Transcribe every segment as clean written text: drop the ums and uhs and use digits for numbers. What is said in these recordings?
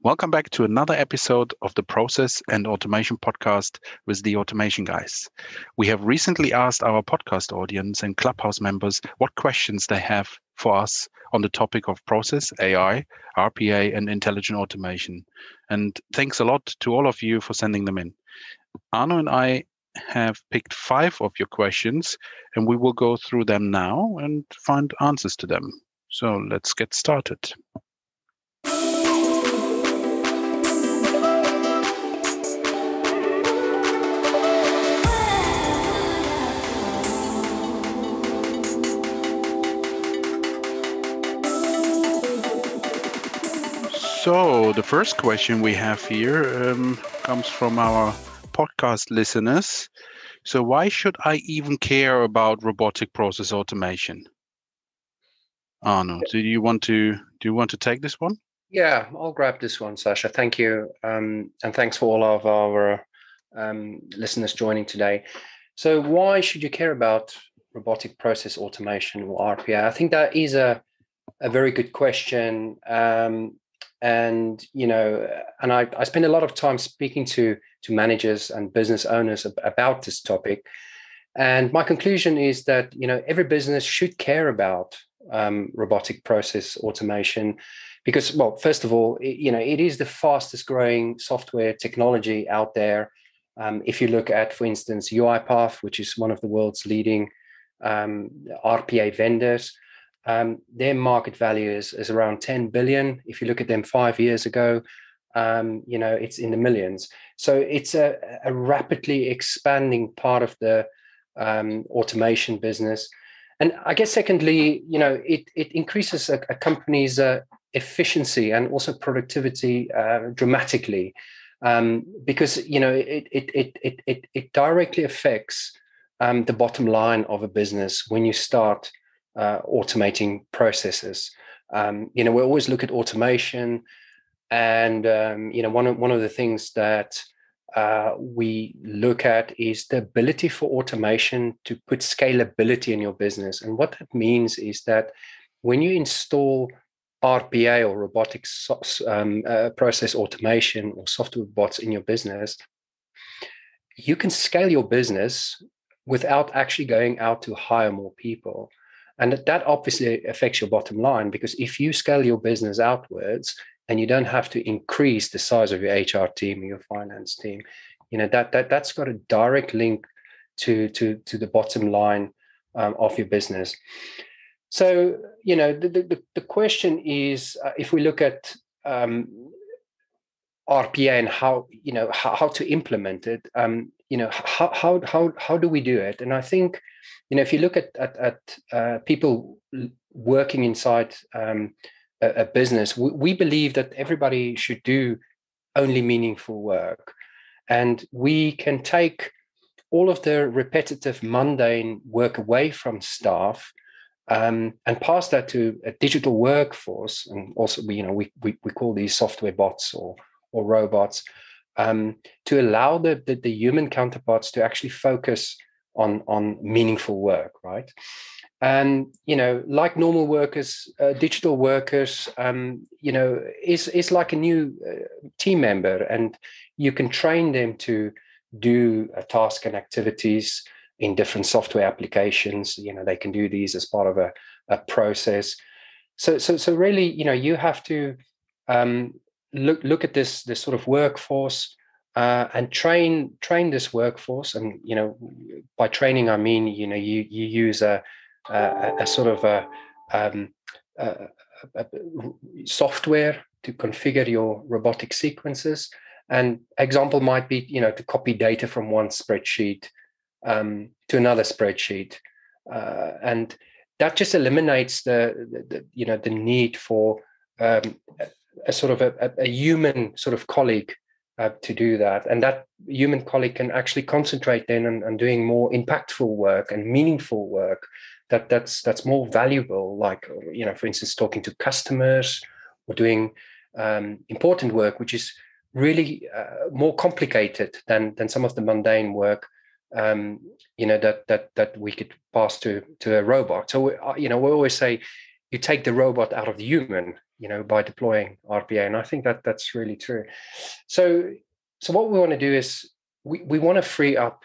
Welcome back to another episode of the Process and Automation podcast with the Automation guys. We have recently asked our podcast audience and Clubhouse members what questions they have for us on the topic of process, AI, RPA, and intelligent automation. And thanks a lot to all of you for sending them in. Arno and I have picked 5 of your questions, and we will go through them now and find answers to them. So let's get started. So the first question we have here comes from our podcast listeners. So why should I even care about robotic process automation? Arno, do you want to take this one? Yeah, I'll grab this one, Sasha. Thank you, and thanks for all of our listeners joining today. So why should you care about robotic process automation or RPA? I think that is a very good question. And I spend a lot of time speaking to managers and business owners about this topic. And my conclusion is that every business should care about robotic process automation because, well, first of all, it is the fastest growing software technology out there. If you look at, for instance, UiPath, which is one of the world's leading RPA vendors. Their market value is around 10 billion. If you look at them 5 years ago, it's in the millions. So it's a rapidly expanding part of the automation business. And I guess secondly, it increases a company's efficiency and also productivity dramatically because it directly affects the bottom line of a business when you start automating processes. We always look at automation, and one of the things that we look at is the ability for automation to put scalability in your business. And what that means is that when you install RPA or robotic process automation or software bots in your business, you can scale your business without actually going out to hire more people. And that obviously affects your bottom line, because if you scale your business outwards and you don't have to increase the size of your HR team or your finance team, that's got a direct link to the bottom line of your business. So, the question is, if we look at RPA and how to implement it, how do we do it? And I think, if you look at people working inside a business, we believe that everybody should do only meaningful work. And we can take all of the repetitive, mundane work away from staff and pass that to a digital workforce. And also, we call these software bots or robots to allow the human counterparts to actually focus on meaningful work, right? And like normal workers, digital workers, is like a new team member, and you can train them to do tasks and activities in different software applications. They can do these as part of a process. So really, you have to look at this sort of workforce. And train this workforce, and by training I mean you use a sort of a software to configure your robotic sequences. And example might be to copy data from one spreadsheet to another spreadsheet, and that just eliminates the need for a sort of a human sort of colleague to do that. And that human colleague can actually concentrate then on doing more impactful work and meaningful work that's more valuable, like for instance talking to customers or doing important work which is really more complicated than some of the mundane work that we could pass to a robot. So we always say you take the robot out of the human, by deploying RPA. And I think that that's really true. So what we want to do is we want to free up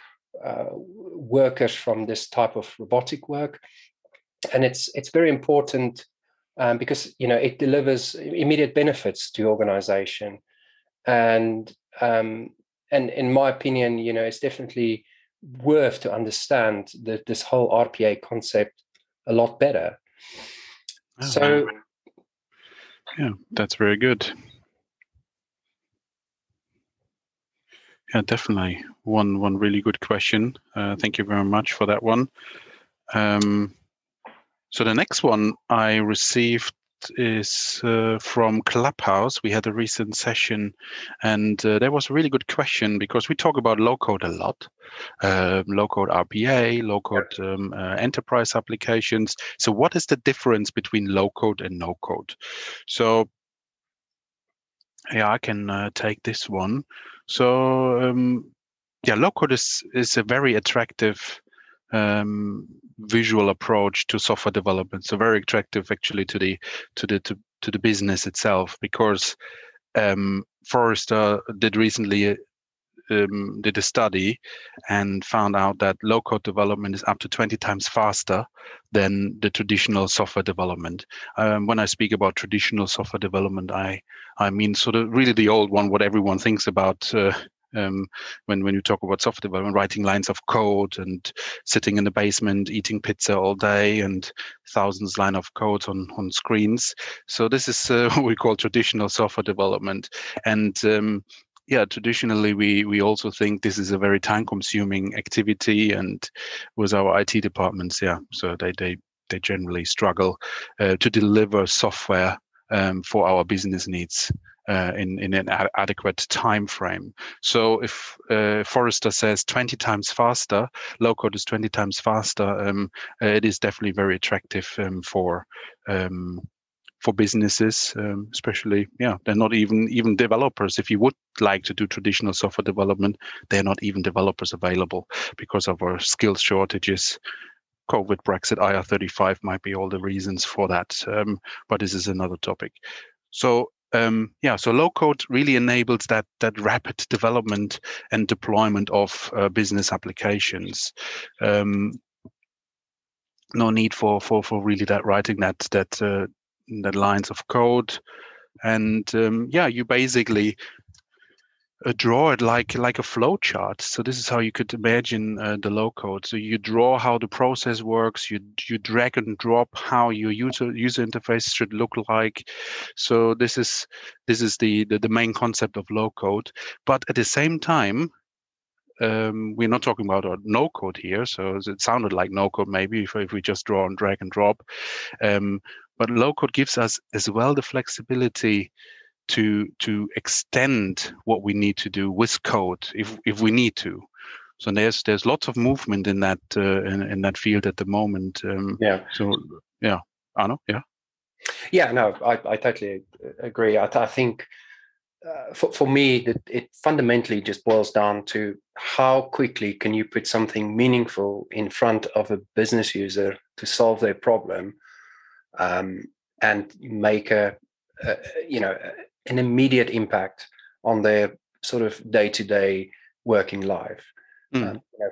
workers from this type of robotic work, and it's very important because it delivers immediate benefits to your organization, and in my opinion, it's definitely worth to understand this whole RPA concept a lot better. Oh, So yeah, that's very good. Yeah, definitely one really good question. Thank you very much for that one. So the next one I received is from CLUBHOUSE. We had a recent session, and there was a really good question because we talk about low-code a lot. Low-code RPA, low-code enterprise applications. So what is the difference between low-code and no-code? So yeah, I can take this one. So yeah, low-code is a very attractive visual approach to software development. So very attractive actually to the business itself, because Forrester did recently did a study and found out that low-code development is up to 20 times faster than the traditional software development. When I speak about traditional software development, I mean sort of really the old one, what everyone thinks about when you talk about software development, writing lines of code and sitting in the basement eating pizza all day and thousands line of code on screens. So this is what we call traditional software development. And yeah, traditionally we also think this is a very time-consuming activity, and with our IT departments, yeah, so they generally struggle to deliver software for our business needs in an adequate time frame. So if Forrester says 20 times faster, low code is 20 times faster, it is definitely very attractive for businesses, especially, yeah, they're not even developers. If you would like to do traditional software development, they're not even developers available because of our skills shortages. COVID, Brexit, IR35 might be all the reasons for that, but this is another topic. So yeah, so low code really enables that rapid development and deployment of business applications. No need for really that writing that lines of code, and yeah, you basically draw it like a flow chart. So this is how you could imagine the low code. So you draw how the process works, you drag and drop how your user interface should look like. So this is the main concept of low code. But at the same time, we're not talking about no code here. So it sounded like no code maybe if we just draw and drag and drop. But low code gives us as well the flexibility to extend what we need to do with code if we need to. So there's lots of movement in that in that field at the moment. yeah. So yeah, Arno, yeah. Yeah, no, I totally agree. I think for me, that it fundamentally just boils down to how quickly can you put something meaningful in front of a business user to solve their problem, and make an immediate impact on their sort of day-to-day working life.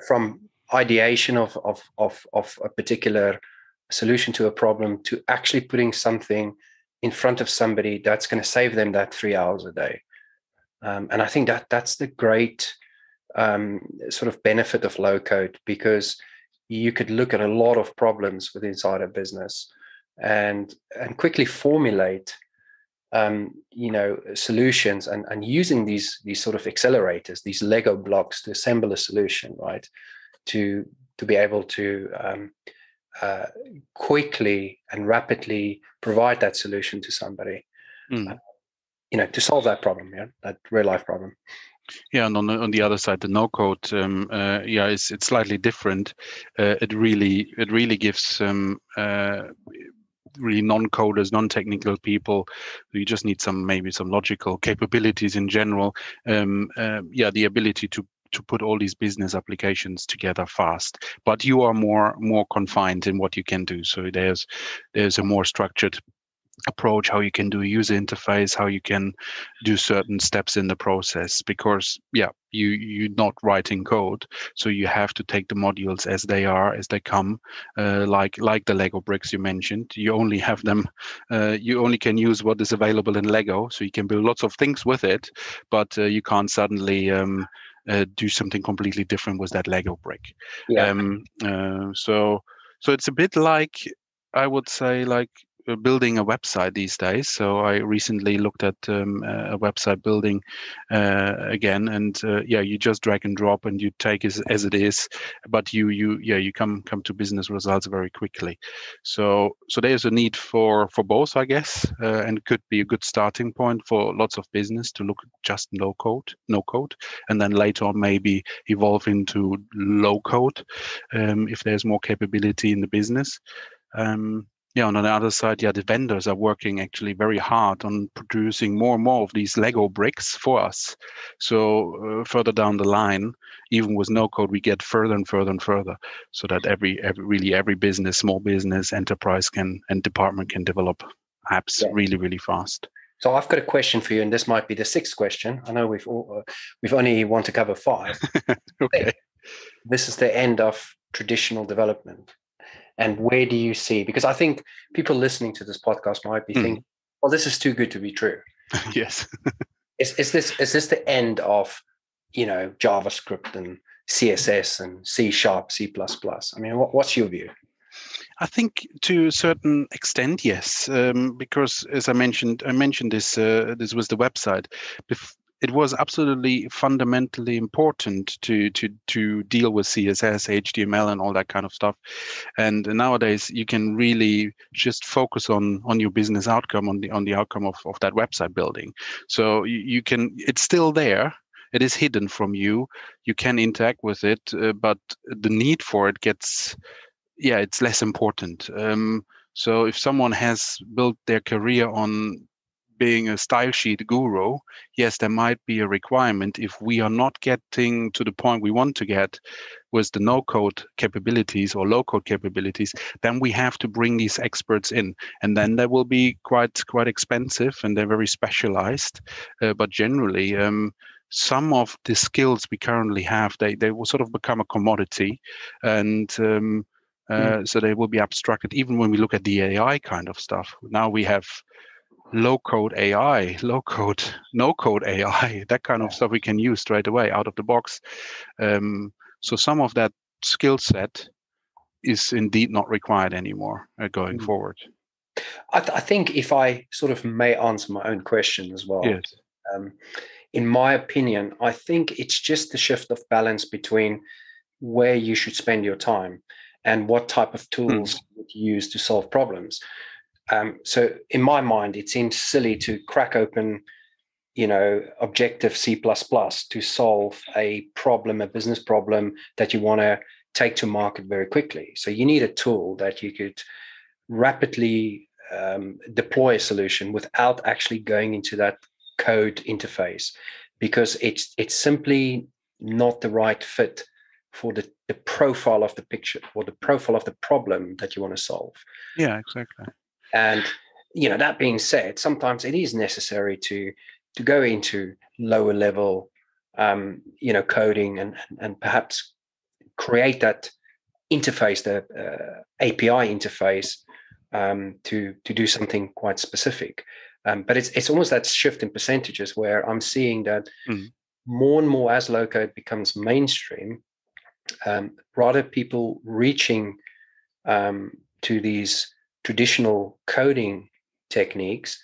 From ideation of a particular solution to a problem to actually putting something in front of somebody that's going to save them that 3 hours a day. And I think that's the great sort of benefit of low code, because you could look at a lot of problems within inside a business and quickly formulate solutions, and using these sort of accelerators, these Lego blocks to assemble a solution, right? To be able to quickly and rapidly provide that solution to somebody, to solve that problem, that real life problem. Yeah, and on the other side, the no code, yeah, it's slightly different. It really gives really non-coders, non-technical people, you just need maybe some logical capabilities in general. Yeah, the ability to put all these business applications together fast, but you are more confined in what you can do. So there's a more structured approach, how you can do a user interface, how you can do certain steps in the process, because you're not writing code, so you have to take the modules as they are, as they come, like the Lego bricks you mentioned. You only have them, you only can use what is available in Lego, so you can build lots of things with it, but you can't suddenly do something completely different with that Lego brick. Yeah. So it's a bit like, I would say, like building a website these days. So I recently looked at a website building again, and you just drag and drop and you take it as it is, but you come to business results very quickly. So there's a need for both, I guess, and could be a good starting point for lots of business to look at just no code, and then later on maybe evolve into low code if there's more capability in the business. On the other side, the vendors are working actually very hard on producing more and more of these Lego bricks for us. So further down the line, even with no code, we get further and further and further, so that every business, small business, enterprise and department can develop apps really, really fast. So I've got a question for you, and this might be the sixth question. I know we've only want to cover 5. Okay. This is the end of traditional development. And where do you see? Because I think people listening to this podcast might be thinking, "Well, this is too good to be true." Yes. Is this the end of, JavaScript and CSS and C#, C++? I mean, what's your view? I think to a certain extent, yes, because as I mentioned this was the website. It was absolutely fundamentally important to deal with CSS, HTML, and all that kind of stuff. And nowadays, you can really just focus on your business outcome, on the outcome of that website building. So you can, it's still there. It is hidden from you. You can interact with it, but the need for it gets, it's less important. So if someone has built their career on being a style sheet guru, yes, there might be a requirement. If we are not getting to the point we want to get with the no-code capabilities or low-code capabilities, then we have to bring these experts in, and then they will be quite expensive, and they're very specialized. But generally, some of the skills we currently have, they will sort of become a commodity, and so they will be abstracted. Even when we look at the AI kind of stuff, now we have low-code AI, low-code, no-code AI, that kind of stuff we can use straight away out of the box. So some of that skill set is indeed not required anymore going forward. I think if I sort of may answer my own question as well. Yes. In my opinion, I think it's just the shift of balance between where you should spend your time and what type of tools you use to solve problems. So in my mind, it seems silly to crack open, Objective C++ to solve a problem, a business problem that you want to take to market very quickly. So you need a tool that you could rapidly deploy a solution without actually going into that code interface, because it's simply not the right fit for the profile of the picture or the profile of the problem that you want to solve. Yeah, exactly. And that being said, sometimes it is necessary to go into lower level coding and perhaps create that interface, the API interface, to do something quite specific. But it's almost that shift in percentages where I'm seeing that more and more as low code becomes mainstream, rather people reaching to these traditional coding techniques,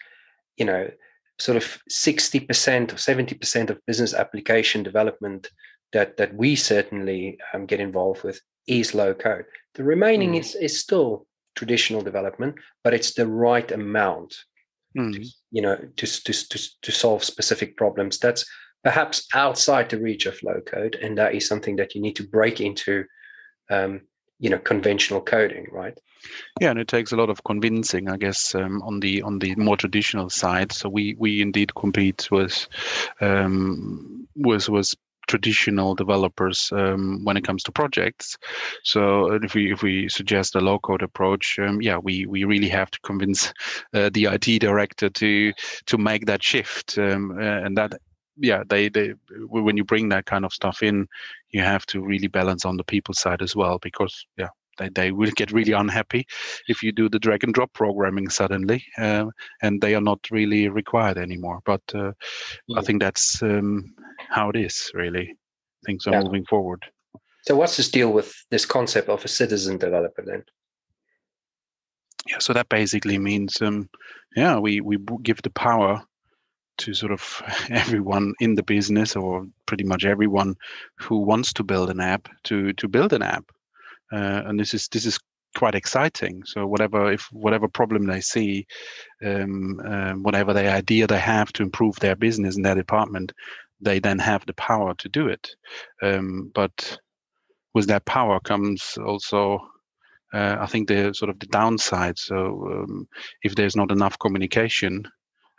sort of 60% or 70% of business application development that we certainly get involved with is low code. The remaining is still traditional development, but it's the right amount, to solve specific problems that's perhaps outside the reach of low code, and that is something that you need to break into, conventional coding, right? Yeah, and it takes a lot of convincing, I guess, on the more traditional side. So we indeed compete with traditional developers when it comes to projects. So if we suggest a low-code approach, we really have to convince the IT director to make that shift, and that they when you bring that kind of stuff in, you have to really balance on the people side as well, because they will get really unhappy if you do the drag and drop programming suddenly, and they are not really required anymore. But I think that's how it is, really. Things are moving forward. So what's this deal with this concept of a citizen developer then? Yeah, so that basically means, we give the power to sort of everyone in the business, or pretty much everyone who wants to build an app, to build an app. And this is quite exciting. So whatever problem they see, whatever the idea they have to improve their business in their department, they then have the power to do it. But with that power comes also, I think, the sort of the downside. So if there's not enough communication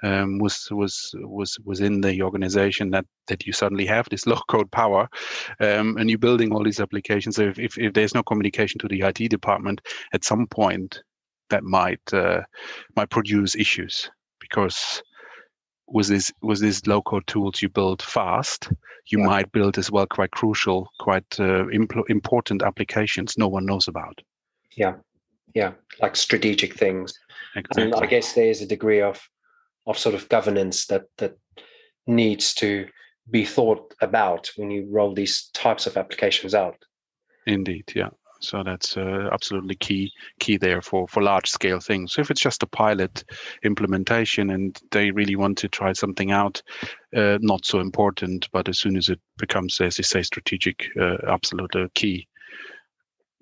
within the organization, that you suddenly have this low code power, and you're building all these applications. So if there's no communication to the IT department, at some point that might produce issues, because with these low code tools you build fast, you might build as well quite crucial, quite important applications no one knows about. Yeah, like strategic things. Exactly. And I guess there's a degree of sort of governance that needs to be thought about when you roll these types of applications out. Indeed, yeah. So that's absolutely key there for large scale things. So if it's just a pilot implementation and they really want to try something out, not so important. But as soon as it becomes, as you say, strategic, absolutely key.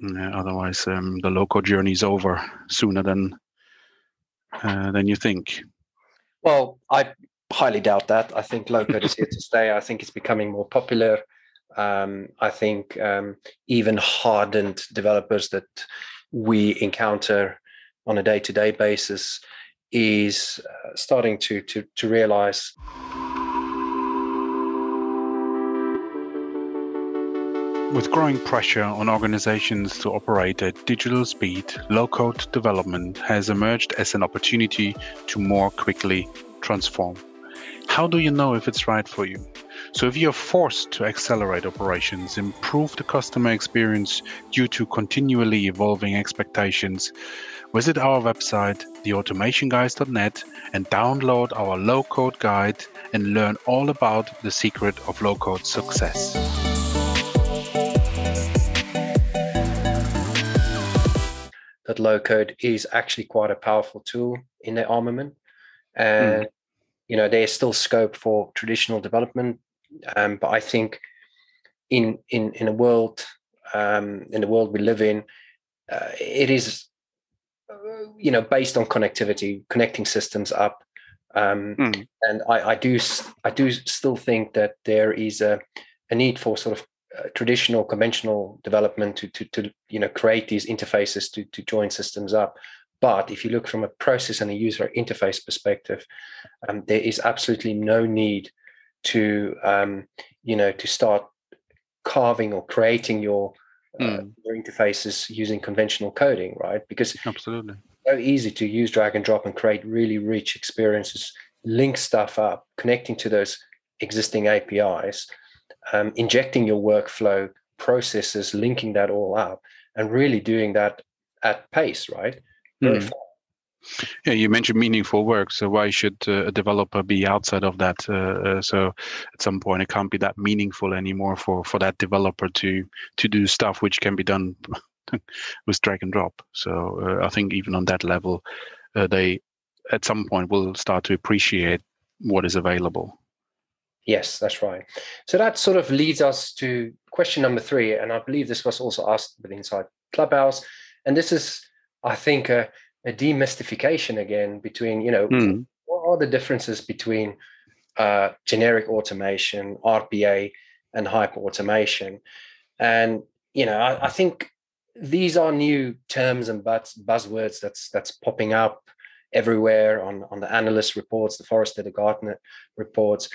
Otherwise, the low-code journey is over sooner than you think. Well, I highly doubt that. I think low-code is here to stay. I think it's becoming more popular. I think even hardened developers that we encounter on a day-to-day basis is starting to realize. With growing pressure on organizations to operate at digital speed, low-code development has emerged as an opportunity to more quickly transform. How do you know if it's right for you? So if you're forced to accelerate operations, improve the customer experience due to continually evolving expectations, visit our website, theautomationguys.net, and download our low-code guide and learn all about the secret of low-code success. That low-code is actually quite a powerful tool in their armament. And there's still scope for traditional development, but I think in a world we live in, it is based on connectivity, connecting systems up, and I do still think that there is a need for sort of traditional, conventional development to create these interfaces to join systems up. But if you look from a process and a user interface perspective, there is absolutely no need to start carving or creating your interfaces using conventional coding, right? Because absolutely, it's so easy to use drag and drop and create really rich experiences, link stuff up, connecting to those existing APIs, injecting your workflow processes, linking that all up, and really doing that at pace, right? Very fast. Yeah, you mentioned meaningful work. So why should a developer be outside of that? So at some point, it can't be that meaningful anymore for that developer to do stuff which can be done with drag and drop. So I think even on that level, they at some point will start to appreciate what is available. Yes, that's right. So that sort of leads us to question number 3, and I believe this was also asked inside Clubhouse. And this is, I think, a demystification again between, what are the differences between generic automation, RPA, and hyper automation? And I think these are new terms and buzzwords that's popping up everywhere on the analyst reports, the Forrester, the Gartner reports.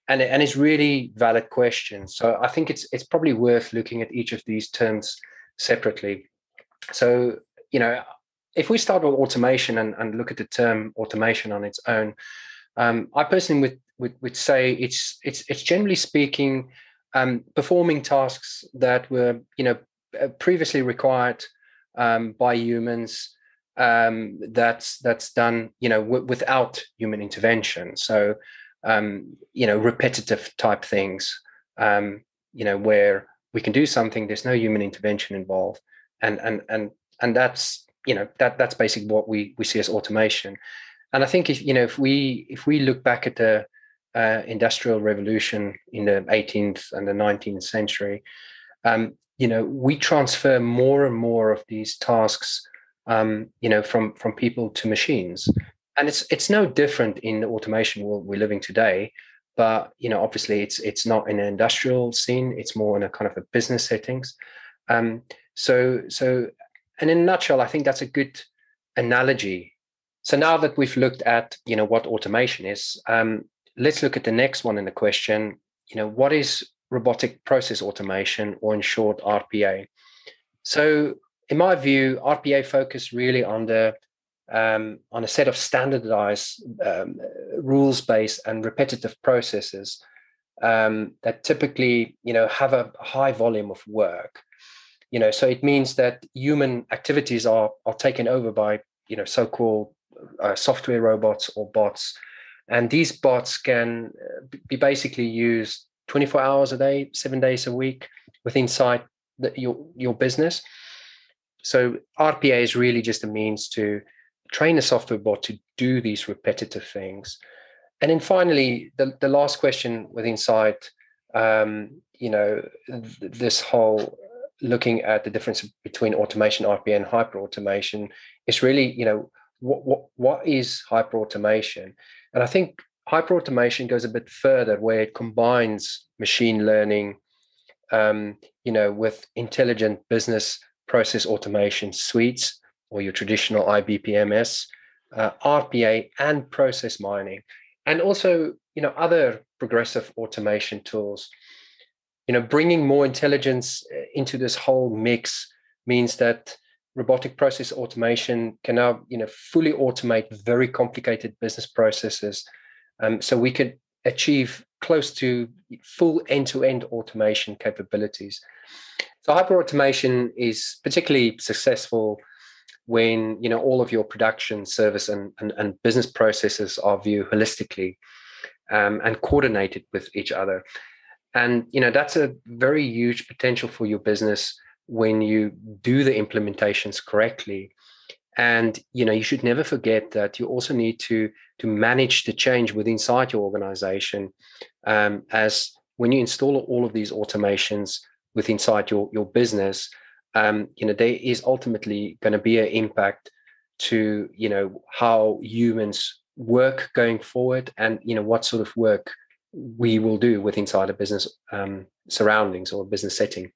and it's really valid questions. So I think it's probably worth looking at each of these terms separately. So, if we start with automation and look at the term automation on its own, I personally would say it's generally speaking performing tasks that were previously required by humans, that's done without human intervention. So repetitive type things, where we can do something, there's no human intervention involved, and that's that's basically what we see as automation. And I think if we look back at the industrial revolution in the 18th and the 19th century, we transfer more and more of these tasks, from people to machines, and it's no different in the automation world we're living today. But obviously, it's not in an industrial scene; it's more in a kind of a business settings. So, and in a nutshell, I think that's a good analogy. So now that we've looked at what automation is, let's look at the next one in the question. What is robotic process automation, or in short, RPA? So, in my view, RPA focus really on a set of standardized, rules-based and repetitive processes that typically have a high volume of work. So it means that human activities are taken over by so-called software robots or bots, and these bots can be basically used 24 hours a day, 7 days a week within your business. So RPA is really just a means to train a software bot to do these repetitive things. And then finally, the last question with inside, this whole looking at the difference between automation RPA and hyper automation is really, what is hyper automation? And I think hyper automation goes a bit further, where it combines machine learning, with intelligent business process automation suites, or your traditional IBPMS, RPA, and process mining, and also other progressive automation tools. Bringing more intelligence into this whole mix means that robotic process automation can now fully automate very complicated business processes. So we could achieve close to full end-to-end automation capabilities. So hyperautomation is particularly successful when all of your production, service, and business processes are viewed holistically, and coordinated with each other. And that's a very huge potential for your business when you do the implementations correctly. And you should never forget that you also need to manage the change within inside your organization, as when you install all of these automations within inside your business, there is ultimately going to be an impact to how humans work going forward, and what sort of work we will do with inside a business surroundings or business setting.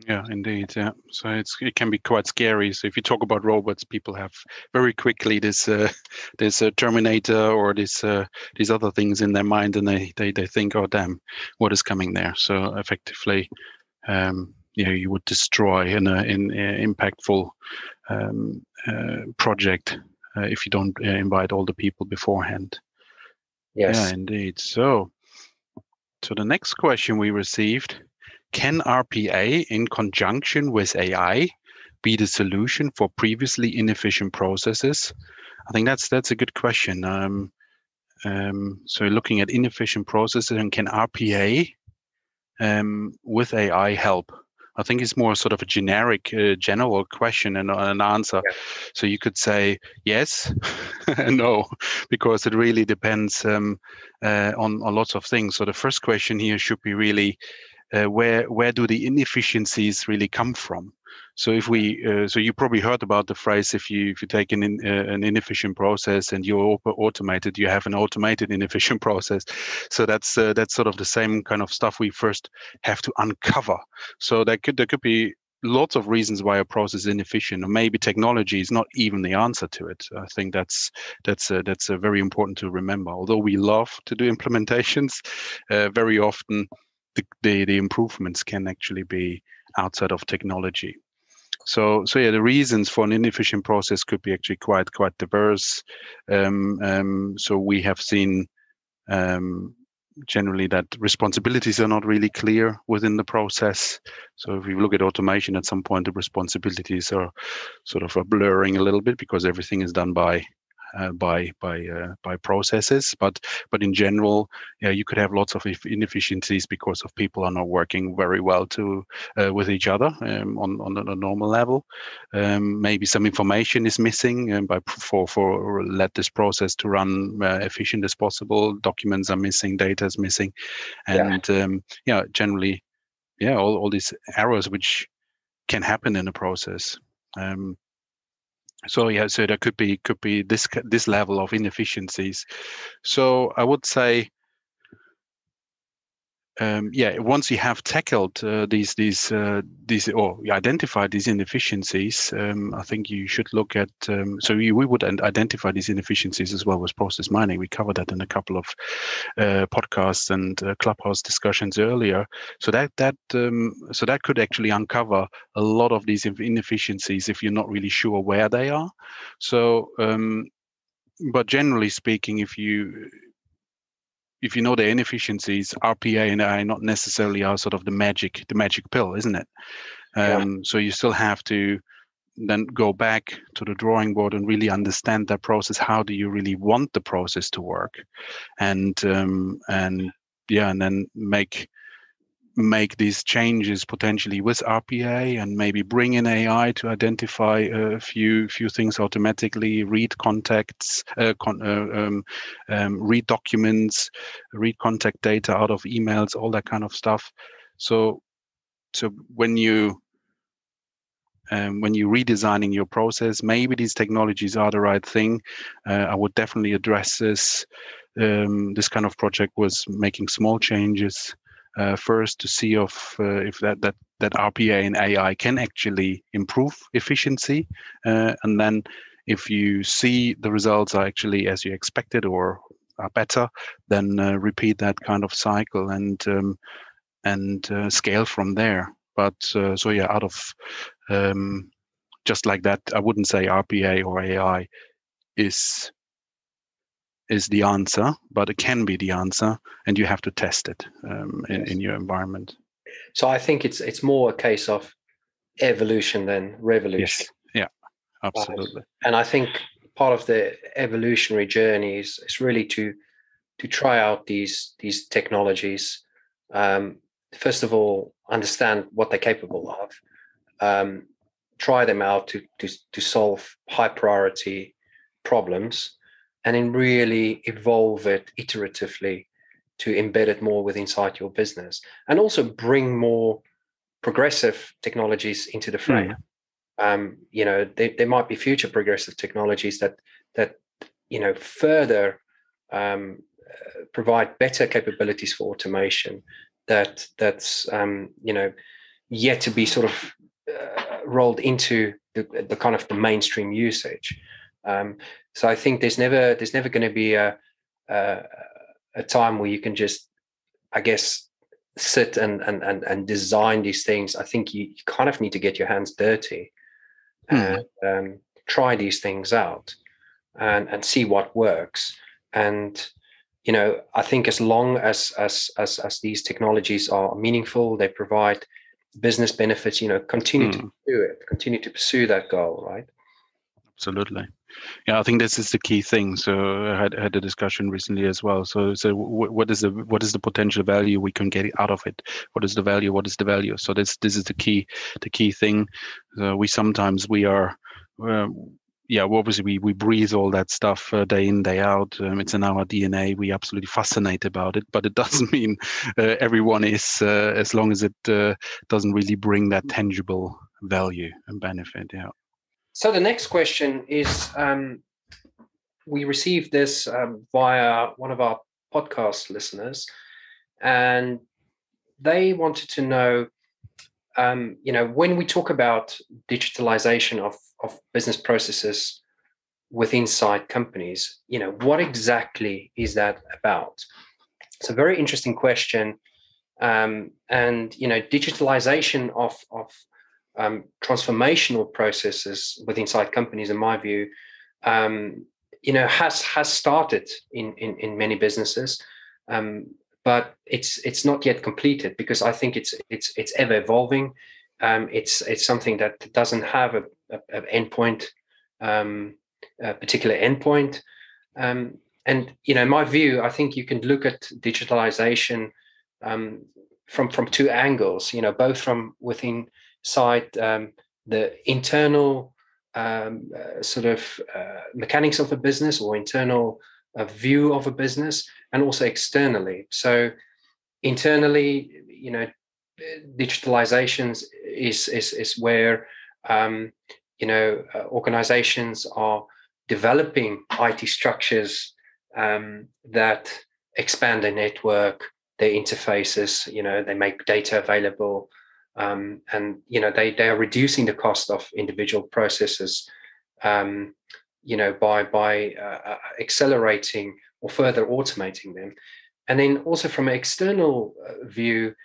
Yeah, indeed. Yeah, so it can be quite scary. So if you talk about robots, people have very quickly this Terminator or these other things in their mind, and they think, oh damn, what is coming there? So effectively, you would destroy an impactful project if you don't invite all the people beforehand. Yes. Yeah, indeed. So the next question we received: can RPA in conjunction with AI be the solution for previously inefficient processes? I think that's a good question. So looking at inefficient processes, and can RPA with AI help? I think it's more sort of a general question and an answer. Yeah. So you could say yes and no, because it really depends on lots of things. So the first question here should be really, where do the inefficiencies really come from? So if so you probably heard about the phrase, if you take an inefficient process and you automate it, you have an automated inefficient process. So that's sort of the same kind of stuff we first have to uncover. So there could be lots of reasons why a process is inefficient, or maybe technology is not even the answer to it. I think that's very important to remember. Although we love to do implementations, very often the improvements can actually be outside of technology. So yeah, the reasons for an inefficient process could be actually quite diverse. So we have seen generally that responsibilities are not really clear within the process. So if you look at automation, at some point the responsibilities are sort of blurring a little bit because everything is done by processes, but in general, yeah, you could have lots of inefficiencies because of people are not working very well with each other on a normal level. Maybe some information is missing for let this process to run efficient as possible. Documents are missing, data is missing, and generally, all these errors which can happen in a process. So there could be this level of inefficiencies. So I would say, once you have tackled these or you identified these inefficiencies, I think you should look at. We would identify these inefficiencies as well with process mining. We covered that in a couple of podcasts and Clubhouse discussions earlier. So that could actually uncover a lot of these inefficiencies if you're not really sure where they are. So, but generally speaking, if you know the inefficiencies, RPA and AI not necessarily are sort of the magic pill, isn't it? So you still have to then go back to the drawing board and really understand that process. How do you really want the process to work? And then make these changes potentially with RPA, and maybe bring in AI to identify a few things automatically, read contacts, read documents, read contact data out of emails, all that kind of stuff. So when you redesigning your process, maybe these technologies are the right thing. I would definitely address this kind of project was making small changes first to see if that RPA and AI can actually improve efficiency, and then if you see the results are actually as you expected or are better, then repeat that kind of cycle and scale from there. But out of just like that, I wouldn't say RPA or AI is the answer, but it can be the answer, and you have to test it in your environment. So I think it's more a case of evolution than revolution. Yes, yeah, absolutely. And I think part of the evolutionary journey is really to try out these technologies. First of all, understand what they're capable of. Try them out to solve high priority problems, and then really evolve it iteratively to embed it more inside your business, and also bring more progressive technologies into the frame. There might be future progressive technologies that further provide better capabilities for automation that's yet to be sort of rolled into the kind of the mainstream usage. So I think there's never going to be a time where you can just, I guess, sit and design these things. I think you kind of need to get your hands dirty and try these things out and see what works. And I think as long as these technologies are meaningful, they provide business benefits, continue to do it, continue to pursue that goal, right? Absolutely. Yeah, I think this is the key thing. So I had a discussion recently as well. So what is the potential value we can get out of it? What is the value? What is the value? So this is the key thing. We are obviously we breathe all that stuff day in, day out. It's in our DNA. We absolutely fascinate about it, but it doesn't mean everyone is, as long as it doesn't really bring that tangible value and benefit. Yeah. So the next question is, we received this via one of our podcast listeners, and they wanted to know when we talk about digitalization of business processes within inside companies, what exactly is that about? It's a very interesting question. And digitalization of transformational processes within inside companies, in my view, has started in many businesses, but it's not yet completed, because I think it's ever evolving. It's something that doesn't have a endpoint, a particular endpoint. And in my view, I think you can look at digitalization from two angles. Both from within inside the internal mechanics of a business, or internal view of a business, and also externally. So internally, digitalizations is where organizations are developing IT structures that expand their network, their interfaces. They make data available, and they are reducing the cost of individual processes, by accelerating or further automating them. And then also from an external view,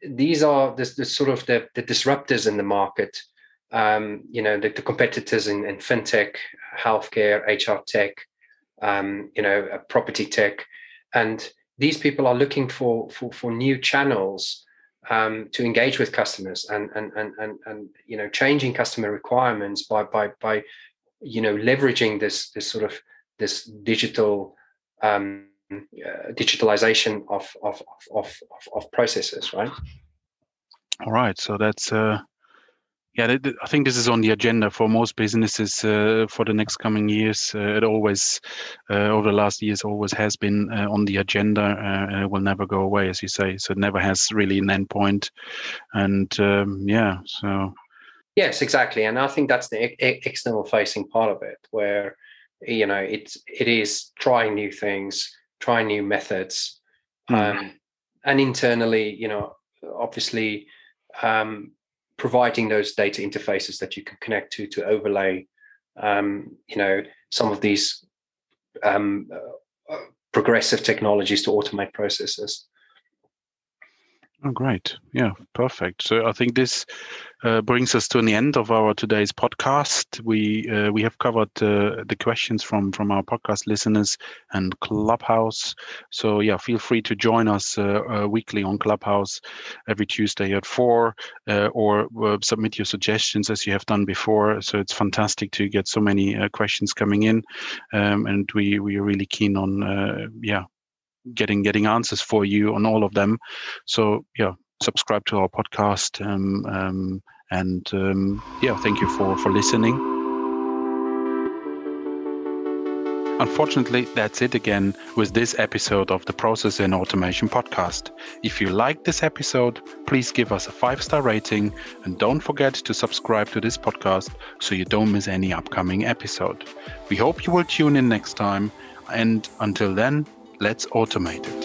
these are the disruptors in the market, the competitors in fintech, healthcare, HR tech, property tech. And these people are looking for new channels to engage with customers, and changing customer requirements by leveraging this digital digitalization of processes, right? All right. So that's I think this is on the agenda for most businesses for the next coming years. It always, over the last years, always has been on the agenda, and it will never go away, as you say. So it never has really an endpoint. And so. Yes, exactly. And I think that's the external facing part of it, where, it is trying new things, trying new methods, and internally, obviously, providing those data interfaces that you can connect to overlay, some of these progressive technologies to automate processes. Oh, great. Yeah, perfect. So I think this brings us to the end of our today's podcast. We have covered the questions from our podcast listeners and Clubhouse. So yeah, feel free to join us weekly on Clubhouse every Tuesday at 4, or submit your suggestions as you have done before. So it's fantastic to get so many questions coming in, and we are really keen on getting answers for you on all of them. So yeah, subscribe to our podcast, and thank you for listening. Unfortunately, that's it again with this episode of the Process and Automation podcast. If you liked this episode, please give us a 5-star rating, and don't forget to subscribe to this podcast so you don't miss any upcoming episode. We hope you will tune in next time, and until then, let's automate it.